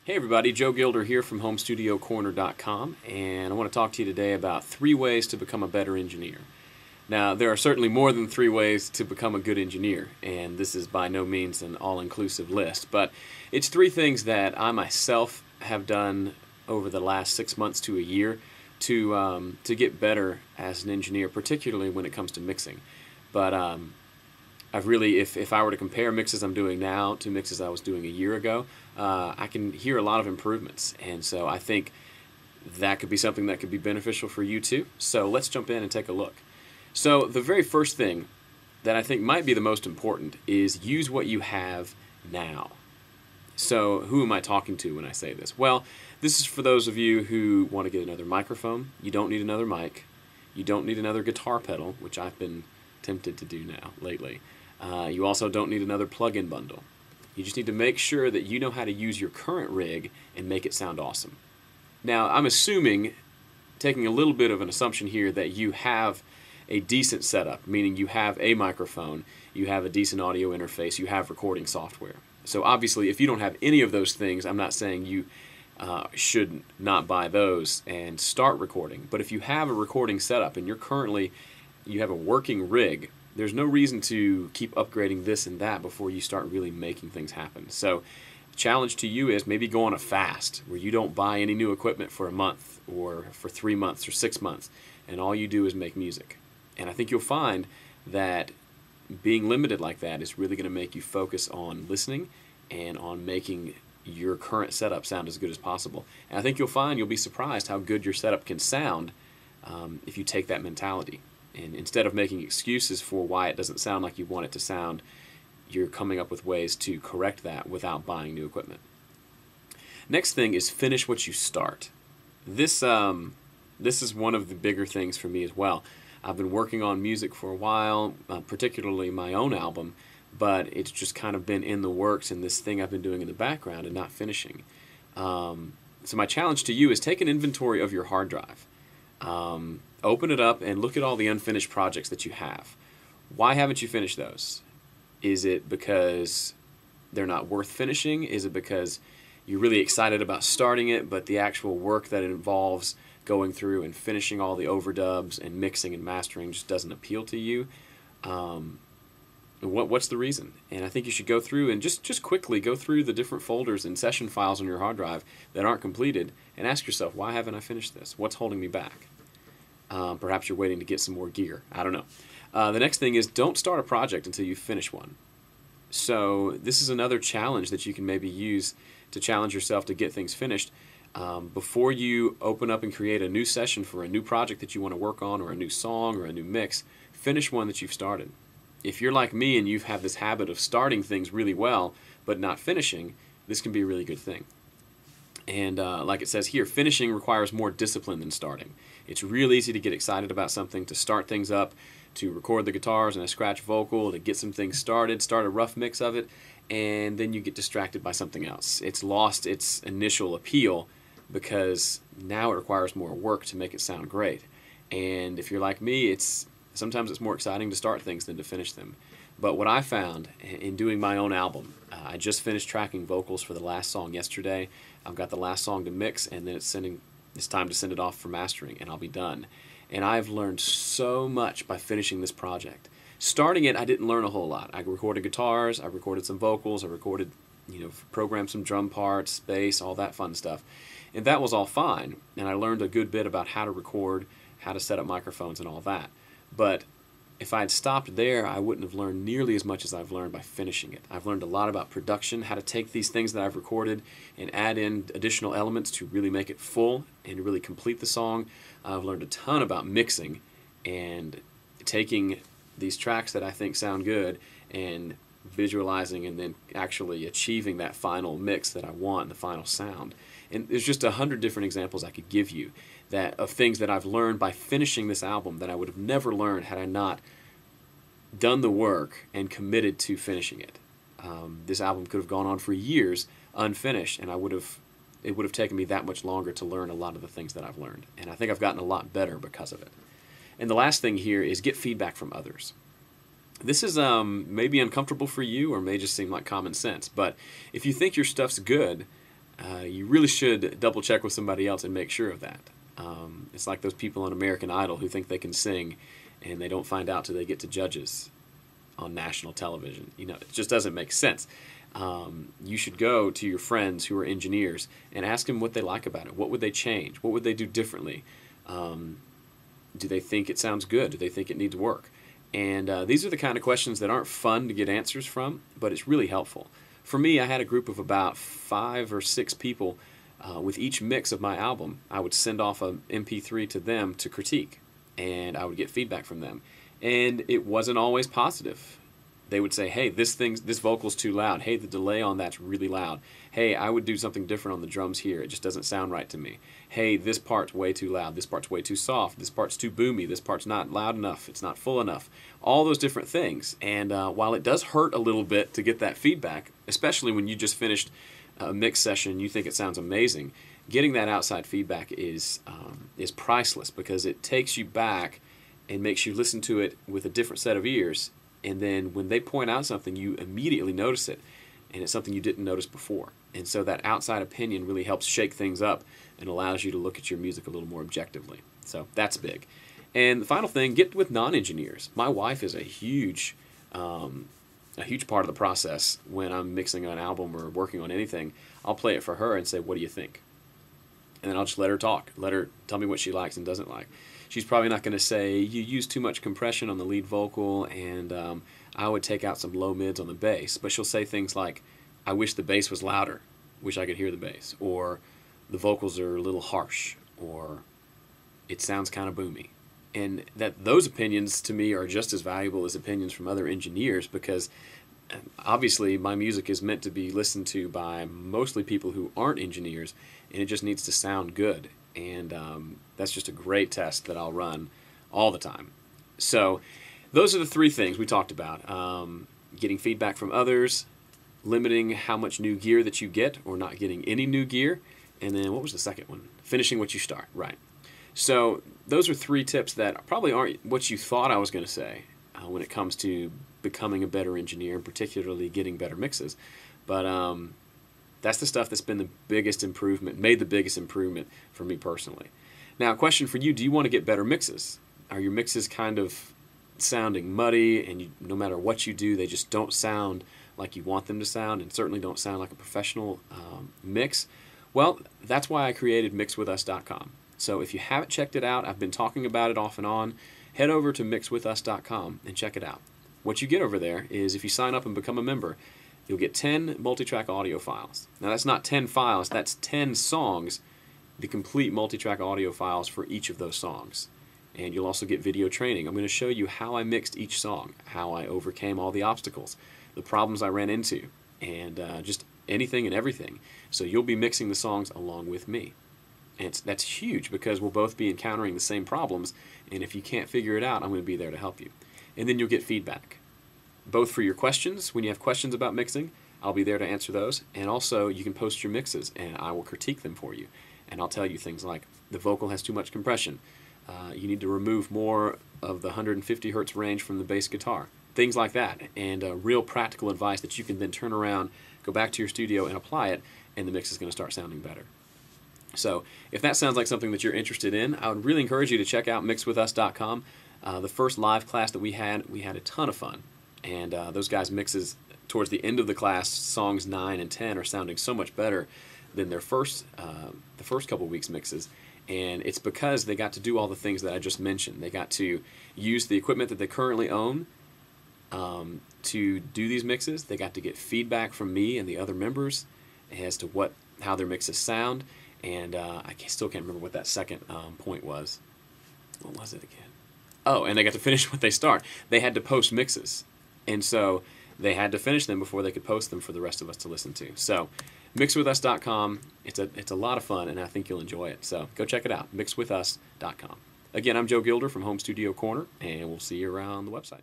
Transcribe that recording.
Hey everybody, Joe Gilder here from HomeStudioCorner.com, and I want to talk to you today about 3 ways to become a better engineer. Now, there are certainly more than 3 ways to become a good engineer, and this is by no means an all-inclusive list, but it's 3 things that I myself have done over the last 6 months to a year to get better as an engineer, particularly when it comes to mixing. But I've really, if I were to compare mixes I'm doing now to mixes I was doing a year ago, I can hear a lot of improvements. And so I think that could be something that could be beneficial for you too. So let's jump in and take a look. So the very first thing that I think might be the most important is use what you have now. So who am I talking to when I say this? Well, this is for those of you who want to get another microphone. You don't need another mic. You don't need another guitar pedal, which I've been tempted to do now lately. You also don't need another plug-in bundle. You just need to make sure that you know how to use your current rig and make it sound awesome. Now, I'm assuming, taking a little bit of an assumption here, that you have a decent setup, meaning you have a microphone, you have a decent audio interface, you have recording software. So obviously, if you don't have any of those things, I'm not saying you should not buy those and start recording. But if you have a recording setup and you have a working rig, there's no reason to keep upgrading this and that before you start really making things happen. So the challenge to you is maybe go on a fast where you don't buy any new equipment for a month or for 3 months or 6 months, and all you do is make music. And I think you'll find that being limited like that is really going to make you focus on listening and on making your current setup sound as good as possible. And I think you'll find you'll be surprised how good your setup can sound if you take that mentality. And instead of making excuses for why it doesn't sound like you want it to sound, you're coming up with ways to correct that without buying new equipment. Next thing is finish what you start. This is one of the bigger things for me as well. I've been working on music for a while, particularly my own album, but it's just kind of been in the works and this thing I've been doing in the background and not finishing. So my challenge to you is take an inventory of your hard drive. Open it up and look at all the unfinished projects that you have. Why haven't you finished those? Is it because they're not worth finishing? Is it because you're really excited about starting it, but the actual work that it involves going through and finishing all the overdubs and mixing and mastering just doesn't appeal to you? What's the reason? And I think you should go through and just quickly go through the different folders and session files on your hard drive that aren't completed and ask yourself, why haven't I finished this? What's holding me back? Perhaps you're waiting to get some more gear. I don't know. The next thing is don't start a project until you finish one. So this is another challenge that you can maybe use to challenge yourself to get things finished. Before you open up and create a new session for a new project that you want to work on, or a new song or a new mix, finish one that you've started. If you're like me and you have this habit of starting things really well but not finishing, this can be a really good thing. And like it says here, finishing requires more discipline than starting. It's real easy to get excited about something, to start things up, to record the guitars and a scratch vocal, to get some things started, start a rough mix of it, and then you get distracted by something else. It's lost its initial appeal because now it requires more work to make it sound great. And if you're like me, sometimes it's more exciting to start things than to finish them. But what I found in doing my own album, I just finished tracking vocals for the last song yesterday. I've got the last song to mix, and then it's time to send it off for mastering, and I'll be done. And I've learned so much by finishing this project. Starting it, I didn't learn a whole lot. I recorded guitars, I recorded some vocals, I recorded, programmed some drum parts, bass, all that fun stuff. And that was all fine, and I learned a good bit about how to record, how to set up microphones and all that. But if I had stopped there, I wouldn't have learned nearly as much as I've learned by finishing it. I've learned a lot about production, how to take these things that I've recorded and add in additional elements to really make it full and to really complete the song. I've learned a ton about mixing and taking these tracks that I think sound good and visualizing and then actually achieving that final mix that I want, the final sound. And there's just 100 different examples I could give you of things that I've learned by finishing this album that I would have never learned had I not done the work and committed to finishing it. This album could have gone on for years unfinished, and it would have taken me that much longer to learn a lot of the things that I've learned. And I think I've gotten a lot better because of it. And the last thing here is get feedback from others. This is maybe uncomfortable for you or may just seem like common sense, but if you think your stuff's good, you really should double check with somebody else and make sure of that. It's like those people on American Idol who think they can sing and they don't find out till they get to judges on national television. You know, it just doesn't make sense. You should go to your friends who are engineers and ask them what they like about it. What would they change? What would they do differently? Do they think it sounds good? Do they think it needs work? And these are the kind of questions that aren't fun to get answers from, but it's really helpful. For me, I had a group of about 5 or 6 people. With each mix of my album, I would send off an MP3 to them to critique, and I would get feedback from them. And it wasn't always positive. They would say, hey, this vocal's too loud. Hey, the delay on that's really loud. Hey, I would do something different on the drums here. It just doesn't sound right to me. Hey, this part's way too loud. This part's way too soft. This part's too boomy. This part's not loud enough. It's not full enough. All those different things. And while it does hurt a little bit to get that feedback, especially when you just finished a mix session and you think it sounds amazing, getting that outside feedback is priceless, because it takes you back and makes you listen to it with a different set of ears. And then when they point out something, you immediately notice it, and it's something you didn't notice before. And so that outside opinion really helps shake things up and allows you to look at your music a little more objectively. So that's big. And the final thing, get with non-engineers. My wife is a huge part of the process. When I'm mixing an album or working on anything, I'll play it for her and say, what do you think? And then I'll just let her talk. Let her tell me what she likes and doesn't like. She's probably not going to say, you use too much compression on the lead vocal, and I would take out some low mids on the bass. But she'll say things like, I wish the bass was louder, wish I could hear the bass, or the vocals are a little harsh, or it sounds kind of boomy. And those opinions to me are just as valuable as opinions from other engineers, because obviously my music is meant to be listened to by mostly people who aren't engineers, and it just needs to sound good. And that's just a great test that I'll run all the time. So those are the 3 things we talked about. Getting feedback from others, limiting how much new gear that you get or not getting any new gear, and then what was the second one? Finishing what you start, right. So those are 3 tips that probably aren't what you thought I was going to say when it comes to becoming a better engineer, and particularly getting better mixes. But that's the stuff that's been the biggest improvement, made the biggest improvement for me personally. Now, a question for you, do you want to get better mixes? Are your mixes kind of sounding muddy, and no matter what you do, they just don't sound like you want them to sound, and certainly don't sound like a professional mix? Well, that's why I created mixwithus.com. So if you haven't checked it out, I've been talking about it off and on, head over to mixwithus.com and check it out. What you get over there is, if you sign up and become a member, you'll get 10 multi-track audio files. Now that's not 10 files, that's 10 songs, the complete multi-track audio files for each of those songs. And you'll also get video training. I'm going to show you how I mixed each song, how I overcame all the obstacles, the problems I ran into, and just anything and everything. So you'll be mixing the songs along with me. And that's huge, because we'll both be encountering the same problems, and if you can't figure it out, I'm going to be there to help you. And then you'll get feedback, both for your questions. When you have questions about mixing, I'll be there to answer those, and also you can post your mixes and I will critique them for you. And I'll tell you things like, the vocal has too much compression, you need to remove more of the 150 hertz range from the bass guitar, things like that, and real practical advice that you can then turn around, go back to your studio and apply it, and the mix is going to start sounding better. So if that sounds like something that you're interested in, I would really encourage you to check out mixwithus.com. The first live class that we had a ton of fun. And those guys' mixes towards the end of the class, songs 9 and 10, are sounding so much better than their the first couple weeks' mixes. And it's because they got to do all the things that I just mentioned. They got to use the equipment that they currently own to do these mixes. They got to get feedback from me and the other members as to how their mixes sound. And I still can't remember what that second point was. What was it again? Oh, and they got to finish what they start. They had to post mixes. And so they had to finish them before they could post them for the rest of us to listen to. So mixwithus.com, it's a lot of fun, and I think you'll enjoy it. So go check it out, mixwithus.com. Again, I'm Joe Gilder from Home Studio Corner, and we'll see you around the website.